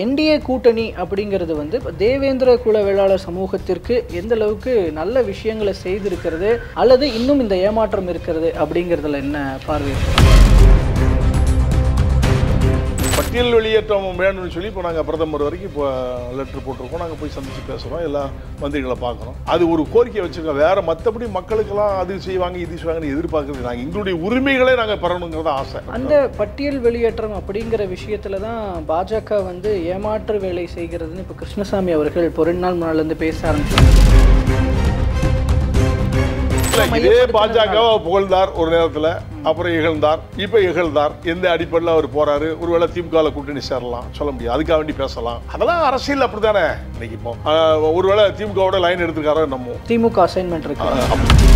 NDA கூட்டணி அப்படிங்கிறது வந்து தேவேந்திர குல வேளாளர் சமூகத்திற்கு எந்த அளவுக்கு நல்ல விஷயங்களை செய்திருக்கிறது அல்லது இன்னும் இந்த ஏமாற்றம் இருக்கிறது அப்படிங்கிறதுல என்ன பார்வை? பட்டியல் வெளியேற்றம் வேணும்னு சொல்லி இப்போ நாங்கள் பிரதமர் வரைக்கும் இப்போ லெட்டர் போட்டிருக்கோம். நாங்கள் போய் சந்திச்சு பேசுகிறோம், எல்லா மந்திரிகளை பார்க்குறோம். அது ஒரு கோரிக்கை வச்சுருக்கோம். வேறு மற்றபடி மக்களுக்கெல்லாம் அது செய்வாங்க இது செய்வாங்கன்னு எதிர்பார்க்குறது நாங்கள் எங்களுடைய உரிமைகளே நாங்கள் பெறணுங்கிறத ஆசை. அந்த பட்டியல் வெளியேற்றம் அப்படிங்கிற விஷயத்துல தான் பாஜக வந்து ஏமாற்று வேலை செய்கிறதுன்னு இப்போ கிருஷ்ணசாமி அவர்கள் இப்போ 2 நாள் முன்னாலேருந்து பேச ஆரம்பிச்சாங்க. இதே பாஜகவை புகழ்ந்தார் ஒரு நேரத்தில், அப்புறம் இகழ்ந்தார், இப்போ இகழ்ந்தார். எந்த அடிப்படையில் அவர் போறாரு? ஒருவேளை திமுக கூட்டணி சேரலாம், சொல்ல முடியாது. அதுக்காக வேண்டி பேசலாம். அதெல்லாம் அரசியல் அப்படித்தானே. இன்னைக்கு இப்போ ஒருவேளை திமுகவோட லைன் எடுத்துக்காரோ நம்ம திமுக அசைன்மெண்ட் இருக்கு.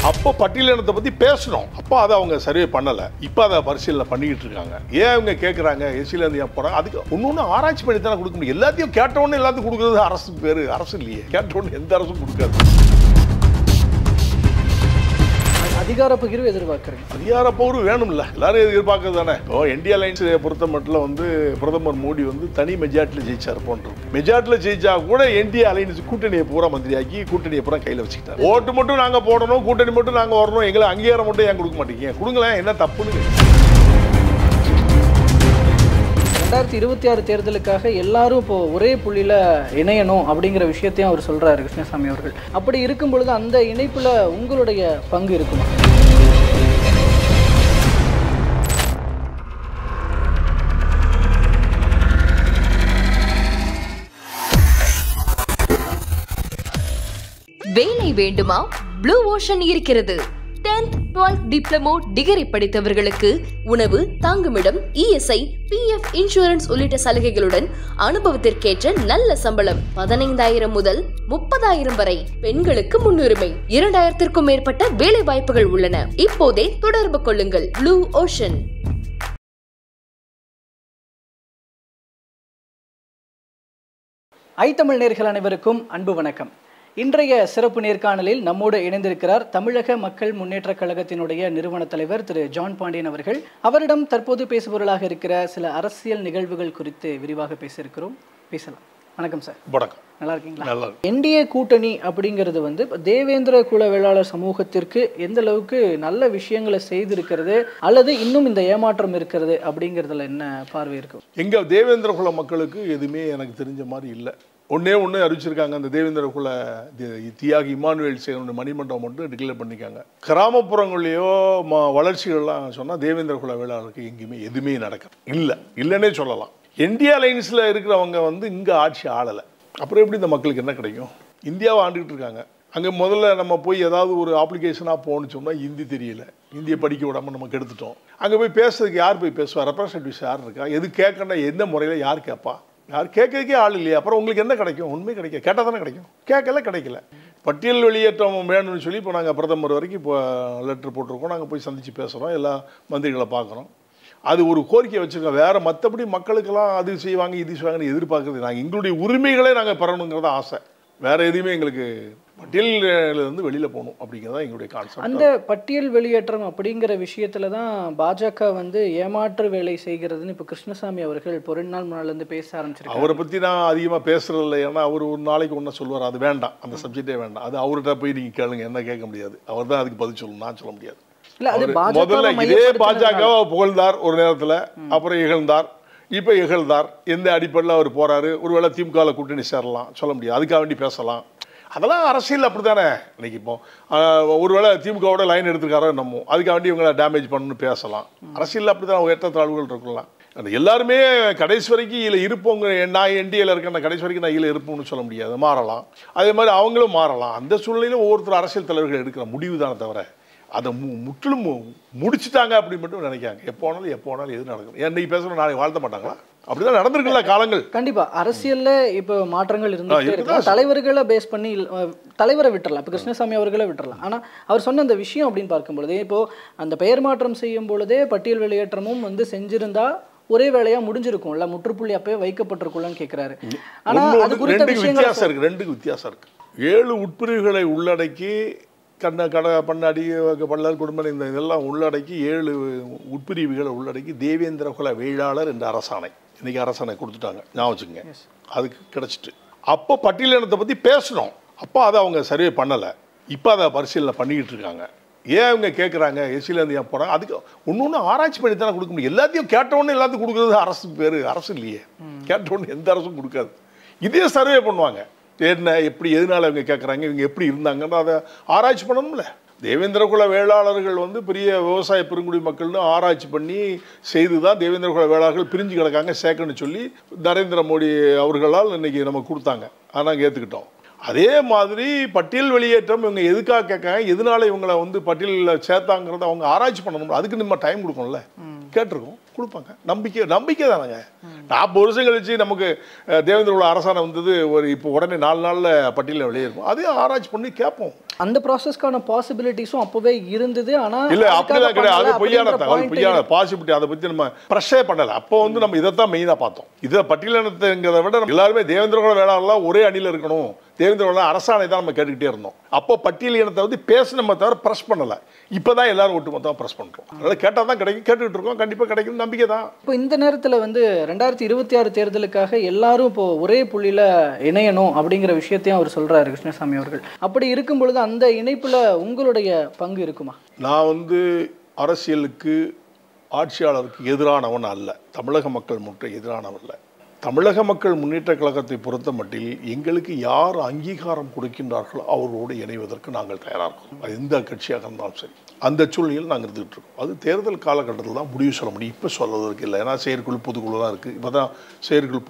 அப்போ பட்டியலினத்தை பற்றி பேசணும். அப்போ அதை அவங்க சர்வே பண்ணலை. இப்போ அதை பரிசீலனை பண்ணிக்கிட்டு இருக்காங்க. ஏன் அவங்க கேட்குறாங்க எஸ்சிலேருந்து ஏன் போகிறாங்க? அதுக்கு ஒன்று ஆராய்ச்சி பண்ணி தானே கொடுக்க முடியும். எல்லாத்தையும் கேட்டவுடனே எல்லாத்தையும் கொடுக்குறது அரசு பேர். அரசு இல்லையே, கேட்டவுடனே எந்த அரசும் கொடுக்காது. அதிகார பகிர்வு எதிர்பார்க்குறேன். அதிகார பகிர்வு வேணும்ல, எல்லாரும் எதிர்பார்க்கறது தானே. இப்போ இந்தியா அலைன்ஸ் பொறுத்த மட்டும் வந்து பிரதமர் மோடி வந்து தனி மெஜாரிட்டியில் ஜெயிச்சார். போன்றது மெஜாரிட்டியில் ஜெயிச்சா கூட இந்தியா அலைன்ஸ் கூட்டணியை பூரா மந்திரியாக்கி கூட்டணியை பூரா கையில் வச்சுக்கிட்டார். ஓட்டு மட்டும் நாங்கள் போடணும், கூட்டணி மட்டும் நாங்கள் வரணும், எங்களை அங்கீகாரம் மட்டும் ஏன் கொடுக்க மாட்டீங்க? கொடுங்களேன், என்ன தப்புன்னு. 2026 தேர்தலுக்காக எல்லாரும் இப்போ ஒரே புள்ளியில் இணையணும் அப்படிங்கிற விஷயத்தையும் அவர் சொல்றாரு கிருஷ்ணசாமி அவர்கள். அப்படி இருக்கும் பொழுது அந்த இணைப்புல உங்களுடைய பங்கு இருக்குமா? வேலை வேண்டுமா? ப்ளூ ஓஷன் இருக்கிறது. 10th 12th டிப்ளமோ டிகிரி படித்தவர்களுக்கு உணவு, தங்குமிடம், இஎஸ்ஐ, பிஎஃப் இன்சூரன்ஸ் உள்ளிட்ட சலுகைகளுடன் அனுபவத்திற்கேற்ற நல்ல சம்பளம் 15,000 முதல் 30,000 வரை. பெண்களுக்கு முன்னுரிமை. 2,000க்கும் மேற்பட்ட வேலை வாய்ப்புகள் உள்ளன. இப்போதே தொடர்பு கொள்ளுங்கள். Blue ocean. ஐத்தமிழ் நேயர்கள் அனைவருக்கும் அன்பு வணக்கம். இன்றைய சிறப்பு நேர்காணலில் நம்மோடு இணைந்திருக்கிறார் தமிழக மக்கள் முன்னேற்ற கழகத்தினுடைய நிறுவன தலைவர் திரு ஜான் பாண்டியன் அவர்கள். அவரிடம் தற்போது பேசுபொருளாக இருக்கிற சில அரசியல் நிகழ்வுகள் குறித்து விரிவாக பேசியிருக்கிறோம். பேசலாம். வணக்கம் சார். வணக்கம். நல்லா இருக்கீங்களா? என்டிஏ கூட்டணி அப்படிங்கிறது வந்து தேவேந்திர குல வேளாளர் சமூகத்திற்கு எந்த அளவுக்கு நல்ல விஷயங்களை செய்திருக்கிறது அல்லது இன்னும் இந்த ஏமாற்றம் இருக்கிறது அப்படிங்கிறதுல என்ன பார்வை இருக்கு? எங்க தேவேந்திர குல மக்களுக்கு எதுவுமே எனக்கு தெரிஞ்ச மாதிரி இல்லை. ஒன்றே அறிவிச்சிருக்காங்க. அந்த தேவேந்திர குல தியாகி இமானுவேல் சேகரனுடைய மணிமண்டபம் மட்டும் டிக்ளேர் பண்ணிக்காங்க. கிராமப்புறங்களையோ வளர்ச்சிகள்லாம் சொன்னால் தேவேந்திர குல வேளாளருக்கு எங்கேயுமே எதுவுமே நடக்கும் இல்லைன்னே சொல்லலாம். இந்தியா அலைன்ஸில் இருக்கிறவங்க வந்து இங்கே ஆட்சி ஆளலை. அப்புறம் எப்படி இந்த மக்களுக்கு என்ன கிடைக்கும்? இந்தியாவை ஆண்டுகிட்டு இருக்காங்க. அங்கே முதல்ல நம்ம போய் ஏதாவது ஒரு அப்ளிகேஷனாக போகணுன்னு சொன்னால் ஹிந்தி தெரியல, ஹிந்தியை படிக்க விடாமல் நமக்கு எடுத்துட்டோம். அங்கே போய் பேசுறதுக்கு யார் போய் பேசுவா? ரெப்ரஸன்டேட்டிவ்ஸ் யார் இருக்கா? எது கேட்கணும், எந்த முறையில் யார் கேட்பா? யார் கேட்கறதுக்கே ஆள் இல்லையா? அப்புறம் உங்களுக்கு என்ன கிடைக்கும்? உண்மை கிடைக்கும். கேட்டால் தானே கிடைக்கும். கிடைக்கல. பட்டியல் வெளியேற்றம் வேணும்னு சொல்லி இப்போ நாங்கள் பிரதமர் வரைக்கும் இப்போ லெட்டர் போட்டிருக்கோம். நாங்கள் போய் சந்திச்சு பேசுகிறோம், எல்லா மந்திரிகளை பார்க்குறோம். அது ஒரு கோரிக்கை வச்சுருக்கோம். வேறு மற்றபடி மக்களுக்கெல்லாம் அது செய்வாங்க இது செய்வாங்கன்னு எதிர்பார்க்குறது நாங்கள் எங்களுடைய உரிமைகளே நாங்கள் பெறணுங்கிறத ஆசை. வேறு எதுவுமே எங்களுக்கு பட்டியலிருந்து வெளியில் போகணும் அப்படிங்கிறதான் எங்களுடைய கான்செப்ட். அந்த பட்டியல் வெளியேற்றம் அப்படிங்கிற விஷயத்துல தான் பாஜக வந்து ஏமாற்று வேலை செய்கிறதுன்னு இப்போ கிருஷ்ணசாமி அவர்கள் இப்போ 2 நாள் முன்னாலேருந்து பேச ஆரம்பிச்சிருக்காங்க. அவரை பற்றி நான் அதிகமாக பேசுறது இல்லை. ஏன்னா அவர் ஒரு நாளைக்கு ஒன்று சொல்லுவார். அது வேண்டாம், அந்த சப்ஜெக்டே வேண்டாம். அது அவர்கிட்ட போய் நீங்கள் கேளுங்க, என்ன கேட்க முடியாது. அவர் தான் அதுக்கு பதில் சொல்லணும், நான் சொல்ல முடியாது. முதல்ல இதே பாஜகவை புகழ்ந்தார் ஒரு நேரத்தில், அப்புறம் இகழ்ந்தார், இப்போ இகழ்ந்தார். எந்த அடிப்படையில் அவர் போறாரு? ஒருவேளை திமுக கூட்டணி சேரலாம், சொல்ல முடியாது. அதுக்காக வேண்டி பேசலாம். அதெல்லாம் அரசியல் அப்படித்தானே. இன்னைக்கு இப்போ ஒருவேளை திமுகவோட லைன் எடுத்துக்காரோ நம்ம அதுக்காக வேண்டி இவங்களை டேமேஜ் பண்ணணும்னு பேசலாம். அரசியல் அப்படித்தான் ஏற்றத்தாழ்வுகள் இருக்கலாம். அந்த எல்லாருமே கடைசி வரைக்கும் இதில் இருப்போங்க. நான் என்டிஏல இருக்கேன், கடைசி வரைக்கும் நான் இதில் இருப்போம்னு சொல்ல முடியாது. மாறலாம். அதே மாதிரி அவங்களும் மாறலாம். அந்த சூழ்நிலையிலும் ஒவ்வொருத்தர் அரசியல் தலைவர்கள் எடுக்கிற முடிவு தானே தவிர அதை முற்றிலும் முடிச்சுட்டாங்க அப்படின்னு மட்டும் நினைக்காங்க. எப்போ வேணாலும் எது நடக்கும். ஏன் இன்னைக்கு பேசணும் நாளைக்கு வாழ்த்த மாட்டாங்களா? அப்படிதான் நடந்திருக்குல்ல காலங்கள். கண்டிப்பா அரசியல்ல இப்போ மாற்றங்கள் இருந்துட்டே தலைவர்களை பேஸ் பண்ணி தலைவரை விட்டுறலாம். இப்போ கிருஷ்ணசாமி அவர்களை விட்டுறலாம். ஆனா அவர் சொன்ன அந்த விஷயம் அப்படின்னு பார்க்கும்பொழுதே இப்போ அந்த பெயர் மாற்றம் செய்யும் பொழுதே பட்டியல் வெளியேற்றமும் வந்து செஞ்சிருந்தா ஒரே வேலையா முடிஞ்சிருக்கும்ல, முற்றுப்புள்ளி அப்பவே வைக்கப்பட்டிருக்கும்னு கேட்கிறாரு. ஆனா அது குறித்த விஷயங்கள் வித்தியாசம் இருக்கு. 2 வித்தியாசம் இருக்கு. 7 உட்பிரிவுகளை உள்ளடக்கி பண்ணாடி பல்லார் குடும்பம் இந்த இதெல்லாம் உள்ளடக்கி 7 உட்பிரிவுகளை உள்ளடக்கி தேவேந்திர குல வேளாளர் என்ற அரசாணை இன்றைக்கி அரசாணை கொடுத்துட்டாங்க, ஞாபகம் வச்சுக்கோங்க. அதுக்கு கிடச்சிட்டு அப்போ பட்டியலினத்தை பற்றி பேசணும். அப்போ அதை அவங்க சர்வே பண்ணலை, இப்போ அதை பரிசீலனை பண்ணிக்கிட்டு இருக்காங்க. ஏன் அவங்க கேட்குறாங்க எஸ்சிலேருந்து ஏன் போகிறாங்க, அதுக்கு ஒன்று ஆராய்ச்சி பண்ணி தானே கொடுக்க முடியும். எல்லாத்தையும் கேட்டவுடனே எல்லாத்தையும் கொடுக்குறது அரசு பேர், அரசு இல்லையே. கேட்டவுடனே எந்த அரசும் கொடுக்காது. இதே சர்வே பண்ணுவாங்க, என்ன எப்படி எதனால இவங்க கேட்குறாங்க, இவங்க எப்படி இருந்தாங்கன்னு அதை ஆராய்ச்சி பண்ணணும்ல. தேவேந்திர குல வேளாளர்கள் வந்து பெரிய விவசாய பெருங்குடி மக்கள்னு ஆராய்ச்சி பண்ணி செய்து தான் தேவேந்திர குல வேளாளர்கள் பிரிஞ்சு கிடக்காங்க சேர்க்கணும்னு சொல்லி நரேந்திர மோடி அவர்களால் இன்னைக்கு நம்ம கொடுத்தாங்க, ஆனால் ஏற்றுக்கிட்டோம். அதே மாதிரி பட்டியல் வெளியேற்றம் இவங்க எதுக்காக கேட்காங்க, எதனால இவங்களை வந்து பட்டியலில் சேர்த்தாங்கிறத அவங்க ஆராய்ச்சி பண்ணணும். அதுக்கு நம்ம டைம் கொடுக்கணும்ல, கேட்டிருக்கோம், கொடுப்பாங்க. நம்பிக்கை தானேங்க. 40 வருஷம் கழிச்சு நமக்கு தேவேந்திர குல அரசாணை வந்தது, ஒரு இப்போ உடனே 4 நாளில் பட்டியலில் வெளியேறும். அதையும் ஆராய்ச்சி பண்ணி கேட்போம். அந்த ப்ராசஸ்க்கான பாசிபிலிட்டிஸும் அப்பவே இருந்தது. ஆனால் இல்லை அப்படிலாம் கிடையாது, அது பொய்யான தகவல், பொய்யான பாசிபிலிட்டி. அதை பற்றி நம்ம ப்ரெஷ்ஷே பண்ணலை. அப்போ வந்து நம்ம இதை தான் மெயினாக பார்த்தோம். இதை பட்டியலினத்தைங்கிறத விட எல்லாருமே தேவேந்திர குல வேளாளர்லாம் ஒரே அணியில் இருக்கணும், தேவேந்திர குல அரசாணை தான் நம்ம கேட்டுக்கிட்டே இருந்தோம். அப்போ பட்டியல் இனத்தை வந்து பேசணுமே தவிர ப்ரெஸ் பண்ணலை. இப்போ தான் எல்லாரும் ஒட்டுமொத்தமாக ப்ரெஸ் பண்ணுறோம். அதனால் கேட்டால் தான் கிடைக்கும், கேட்டுக்கிட்டு இருக்கோம், கண்டிப்பாக கிடைக்கும், நம்பிக்கை தான். இப்போ இந்த நேரத்தில் வந்து 2026 தேர்தலுக்காக எல்லாரும் இப்போ ஒரே புள்ளியில் இணையணும் அப்படிங்கிற விஷயத்தையும் அவர் சொல்கிறாரு கிருஷ்ணசாமி அவர்கள். அப்படி இருக்கும் பொழுது அந்த இணைப்பில் உங்களுடைய பங்கு இருக்குமா? நான் வந்து அரசியலுக்கு ஆட்சியாளருக்கு எதிரானவன் அல்ல, தமிழக மக்கள் மட்டும் எதிரானவன் அல்ல. தமிழக மக்கள் முன்னேற்ற கழகத்தை பொறுத்த மட்டில் எங்களுக்கு யார் அங்கீகாரம் கொடுக்கின்றார்களோ அவர்களோடு இணைவதற்கு நாங்கள் தயாராக இருக்கோம். அது எந்த கட்சியாக இருந்தாலும் சரி. அந்த சூழ்நிலையில் நாங்கள் இருந்துகிட்டு இருக்கோம். அது தேர்தல் காலகட்டத்தில் தான் முடிவு சொல்ல முடியும், இப்போ சொல்வதற்கு இல்லை. ஏன்னா செயற்குழு பொதுக்குழு தான் இருக்குது. இப்போ தான் செயற்குழு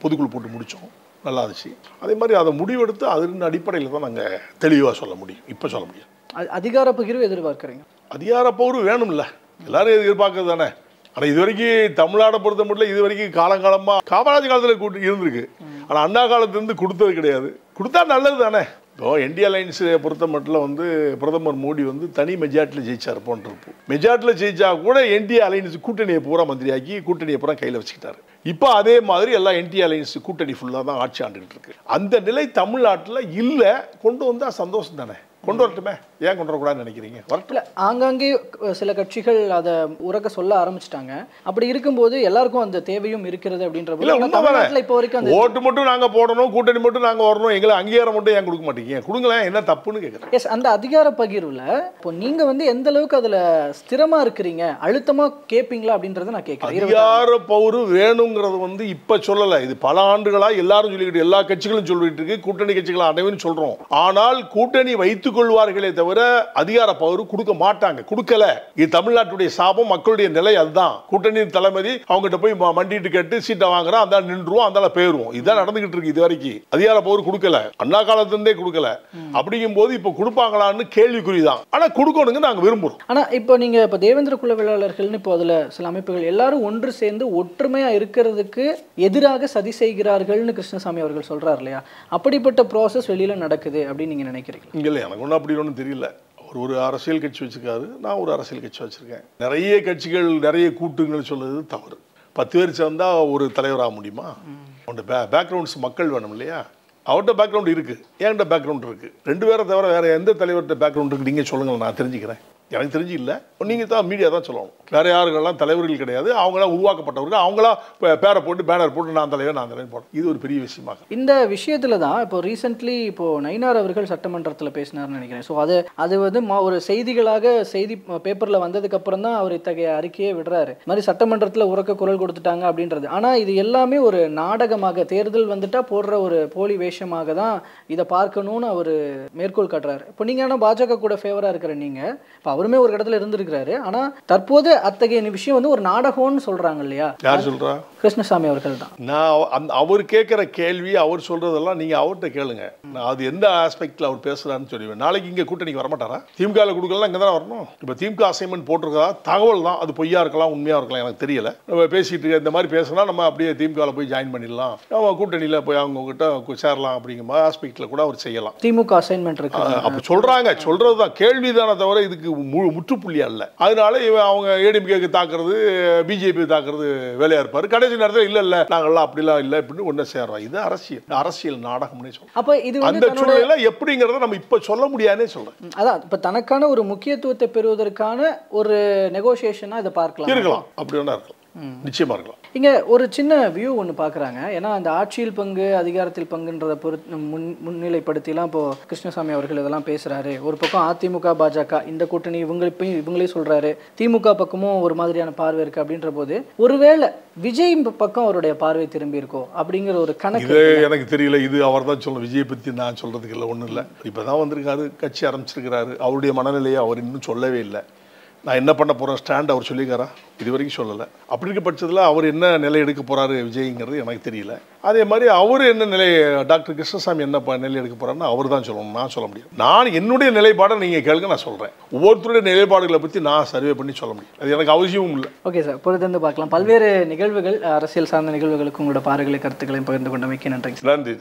பொதுக்குழு போட்டு முடித்தோம், நல்லா இருந்துச்சு. அதே மாதிரி அதை முடிவெடுத்து அதன் அடிப்படையில் தான் நாங்கள் தெளிவாக சொல்ல முடியும், இப்போ சொல்ல முடியும். அதிகார பகிர்வு எதிர்பார்க்குறீங்க? அதிகார பகிர்வு வேணும்ல, எல்லாரும் எதிர்பார்க்கறது தானே. ஆனால் இது வரைக்கும் தமிழ்நாடை பொறுத்த மட்டும் இது வரைக்கும் காலங்காலமாக காமராஜ் காலத்தில் இருந்திருக்கு. ஆனால் அண்ணா காலத்துலேருந்து கொடுத்தது கிடையாது. கொடுத்தா நல்லது தானே. இப்போ இந்தியா அலையன்ஸை பொறுத்த மட்டும் வந்து பிரதமர் மோடி வந்து தனி மெஜாரிட்டியில் ஜெயிச்சார் போன்றிருப்போம். மெஜாரிட்டியில் ஜெயிச்சா கூட இந்தியா அலையன்ஸ் கூட்டணியை பூரா மந்திரியாக்கி கூட்டணியை பூரா கையில் வச்சுக்கிட்டாரு. இப்போ அதே மாதிரி எல்லாம் இந்தியா அலையன்ஸ் கூட்டணி ஃபுல்லாக தான் ஆட்சி ஆண்டுகிட்டு இருக்கு. அந்த நிலை தமிழ்நாட்டில் இல்லை. கொண்டு வந்தால் சந்தோஷம் தானே. கொண்டு வரட்டுமே, ஏன் கொண்டு வரக்கூடாதுன்னு நினைக்கிறீங்க? வரட்டில் ஆங்காங்கே சில கட்சிகள் அதை உறக்க சொல்ல ஆரம்பிச்சிட்டாங்க. அப்படி இருக்கும்போது எல்லாருக்கும் அந்த தேவையும் இருக்கிறது அப்படின்ற இப்போ வரைக்கும் ஓட்டு மட்டும் நாங்கள் போடணும், கூட்டணி மட்டும் நாங்கள் வரணும், எங்களை அங்கீகாரம் மட்டும் ஏன் கொடுக்க மாட்டீங்க? கொடுங்களேன், என்ன தப்புன்னு கேட்குறேன். எஸ், அந்த அதிகார பகிர்வில் இப்போ நீங்கள் வந்து எந்த அளவுக்கு அதில் ஸ்திரமாக இருக்கிறீங்க, அழுத்தமாக கேட்பீங்களா அப்படின்றத நான் கேட்குறேன். அதிகார பகிர்வு வேணுங்கிறது வந்து இப்போ சொல்லலை. இது பல ஆண்டுகளாக எல்லாரும் சொல்லிக்கிட்டு, எல்லா கட்சிகளும் சொல்லிட்டு இருக்கு, கூட்டணி கட்சிகள் அனைவரும் சொல்கிறோம். ஆனால் கூட்டணி வைத்து கொள்வார்களே தவிர அதிகார பகிர்வு கொடுக்க மாட்டாங்க, கொடுக்கல. இது தமிழ்நாட்டுடைய சாபம், மக்களுடைய நிலை அதுதான். கூட்டணி தலைமதி அவங்ககிட்ட போய் மண்டிட்டு கேட்டு சீட்டை வாங்குறோம், அந்த நின்றுவோம், அந்த போயிருவோம். இதுதான் நடந்துகிட்டு இருக்கு இது வரைக்கும். அதிகார பகிர்வு கொடுக்கல, அண்ணா காலத்திலிருந்தே கொடுக்கல. அப்படிங்கும் போது இப்ப கொடுப்பாங்களான்னு கேள்விக்குறிதான். ஆனா கொடுக்கணுங்க நாங்க விரும்புறோம். ஆனா இப்போ நீங்க இப்ப தேவேந்திர குல வேளாளர்கள்னு இப்போ அதுல சில அமைப்புகள் எல்லாரும் ஒன்று சேர்ந்து ஒற்றுமையா இருக்கிறதுக்கு எதிராக சதி செய்கிறார்கள்னு கிருஷ்ணசாமி அவர்கள் சொல்றாரு இல்லையா? அப்படிப்பட்ட ப்ராசஸ் வெளியில நடக்குது அப்படின்னு நீங்க நினைக்கிறீங்க? இல்லை, எனக்கு ஒன்றும் அப்படி ஒன்றும் தெரியல. ஒரு அரசியல் கட்சி வச்சுருக்காரு, நான் ஒரு அரசியல் கட்சி வச்சுருக்கேன். நிறைய கட்சிகள் நிறைய கூட்டுங்கள் சொல்லுறது தவறு. 10 பேர் சேர்ந்தால் ஒரு தலைவராக முடியுமா? அவன்கிட்ட பேக்ரவுண்ட்ஸ் மக்கள் வேணும் இல்லையா? அவர்கிட்ட பேக்ரவுண்ட் இருக்குது, என்கிட்ட பேக்ரவுண்ட் இருக்குது. 2 பேரை தவிர வேறு எந்த தலைவர்கிட்ட பேக்ரவுண்ட் இருக்குது நீங்கள் சொல்லுங்கள், நான் தெரிஞ்சுக்கிறேன். எனக்கு தெரிஞ்சு இல்லை, நீங்கள் தான் மீடியா தான் சொல்லணும். வேறு யாருக்கெல்லாம் தலைவர்கள் கிடையாது, அவங்களாம் உருவாக்கப்பட்டவர்கள். அவங்களா பேரை போட்டு பேனர் போட்டு நான் தலைவர் போடணும். இது ஒரு பெரிய விஷயமாக. இந்த விஷயத்தில் தான் இப்போ ரீசெண்ட்லி இப்போ நயினார் அவர்கள் சட்டமன்றத்தில் பேசினார்னு நினைக்கிறேன். ஸோ அது வந்து ஒரு செய்திகளாக செய்தி பேப்பரில் வந்ததுக்கப்புறம் தான் அவர் இத்தகைய அறிக்கையை விடுறாரு. இது மாதிரி சட்டமன்றத்தில் உறக்க குரல் கொடுத்துட்டாங்க அப்படின்றது. ஆனால் இது எல்லாமே ஒரு நாடகமாக, தேர்தல் வந்துட்டா போடுற ஒரு போலி வேஷமாக தான் இதை பார்க்கணும்னு அவர் மேற்கோள் காட்டுறாரு. இப்போ நீங்கள் ஆனால் பாஜக கூட ஃபேவராக இருக்கிற நீங்கள், இப்போ அவருமே ஒரு இடத்துல இருந்திருக்கிறாரு. ஆனா தற்போது அத்தகைய விஷயம் வந்து ஒரு நாடகம்னு சொல்றாங்க இல்லையா? யார் சொல்றா? கிருஷ்ணசாமி அவர்கள் தான். நான் அவர் கேட்கிற கேள்வி, அவர் சொல்றதெல்லாம் நீங்க அவர்கிட்ட கேளுங்க. நான் அது எந்த ஆஸ்பெக்ட்ல அவர் பேசுறாருன்னு சொல்லுவேன். நாளைக்கு இங்க கூட்டணிக்கு வரமாட்டாரா? திமுக கொடுக்கலாம், இங்க தான் வரணும். இப்ப திமுக அசைன்மெண்ட் போட்டிருக்கா, தகவல் தான். அது பொய்யா இருக்கலாம், உண்மையா இருக்கலாம், எனக்கு தெரியல. நம்ம பேசிட்டு இந்த மாதிரி பேசினா நம்ம அப்படியே திமுக போய் ஜாயின் பண்ணிடலாம், நம்ம கூட்டணியில போய் அவங்க கிட்ட சேரலாம் அப்படிங்கிற மாதிரி ஆஸ்பெக்ட்ல கூட அவர் செய்யலாம். திமுக அசைன்மெண்ட் இருக்கு அப்ப சொல்றாங்க, சொல்றதுதான் கேள்விதானே தவிர இதுக்கு முற்றுப்புள்ளி அல்ல. அதனால அவங்க ஏடிஎம்கேக்கு தாக்குறது, பிஜேபி தாக்குறது வேலையா இருப்பாரு. கடைசி நேரத்தில் இல்ல நாங்கள்லாம் அப்படிலாம் இல்லை இப்படின்னு ஒன்று சேர்றோம். இது அரசியல் நாடகம்னே சொல்றோம். அப்ப இது அந்த சூழ்நிலை எப்படிங்கிறத நம்ம இப்ப சொல்ல முடியாதுன்னே சொல்றேன். அதான் இப்ப தனக்கான ஒரு முக்கியத்துவத்தை பெறுவதற்கான ஒரு நெகோசியேஷனா இதை பார்க்கலாம். இருக்கலாம், அப்படி வேணா இருக்கலாம், நிச்சயமா இருக்கலாம். இங்க ஒரு சின்ன வியூ ஒன்று பார்க்குறாங்க. ஏன்னா அந்த ஆட்சியில் பங்கு அதிகாரத்தில் பங்குன்றதை முன்னிலைப்படுத்திலாம் இப்போ கிருஷ்ணசாமி அவர்கள் இதெல்லாம் பேசுறாரு. ஒரு பக்கம் அதிமுக பாஜக இந்த கூட்டணி இவங்களே சொல்றாரு, திமுக பக்கமும் ஒரு மாதிரியான பார்வை இருக்கு. அப்படின்ற போது ஒருவேளை விஜய் பக்கம் அவருடைய பார்வை திரும்பி இருக்கோ அப்படிங்கிற ஒரு கணக்கு எனக்கு தெரியல. இது அவர் தான் சொல்லணும். விஜய் பத்தி நான் சொல்றதுக்கு இல்லை, ஒன்றும் இல்லை. இப்பதான் வந்திருக்காரு, கட்சி ஆரம்பிச்சிருக்கிறாரு. அவருடைய மனநிலையை அவர் இன்னும் சொல்லவே இல்லை. நான் என்ன பண்ண போகிறேன் ஸ்டாண்ட் அவர் சொல்லிக்காரா? இது வரைக்கும் சொல்லலை. அப்படி இருக்க பட்சத்தில் அவர் என்ன நிலை எடுக்க போகிறாரு விஜய்ங்கிறது எனக்கு தெரியல. அதே மாதிரி அவர் என்ன நிலை, டாக்டர் கிருஷ்ணசாமி என்ன நிலை எடுக்க போகிறாருன்னு அவர் தான் சொல்லணும், நான் சொல்ல முடியும். நான் என்னுடைய நிலைப்பாடை நீங்கள் கேளுங்க, நான் சொல்கிறேன். ஒவ்வொருத்தருடைய நிலைப்பாடுகளை பற்றி நான் சர்வே பண்ணி சொல்ல முடியும், அது எனக்கு அவசியமும் இல்லை. ஓகே சார், பொறுத்திருந்து பார்க்கலாம். பல்வேறு நிகழ்வுகள், அரசியல் சார்ந்த நிகழ்வுகளுக்கு உங்களோட பார்வைகளை கருத்துக்களையும் பகிர்ந்து கொண்டமைக்கு நன்றி. நன்றி.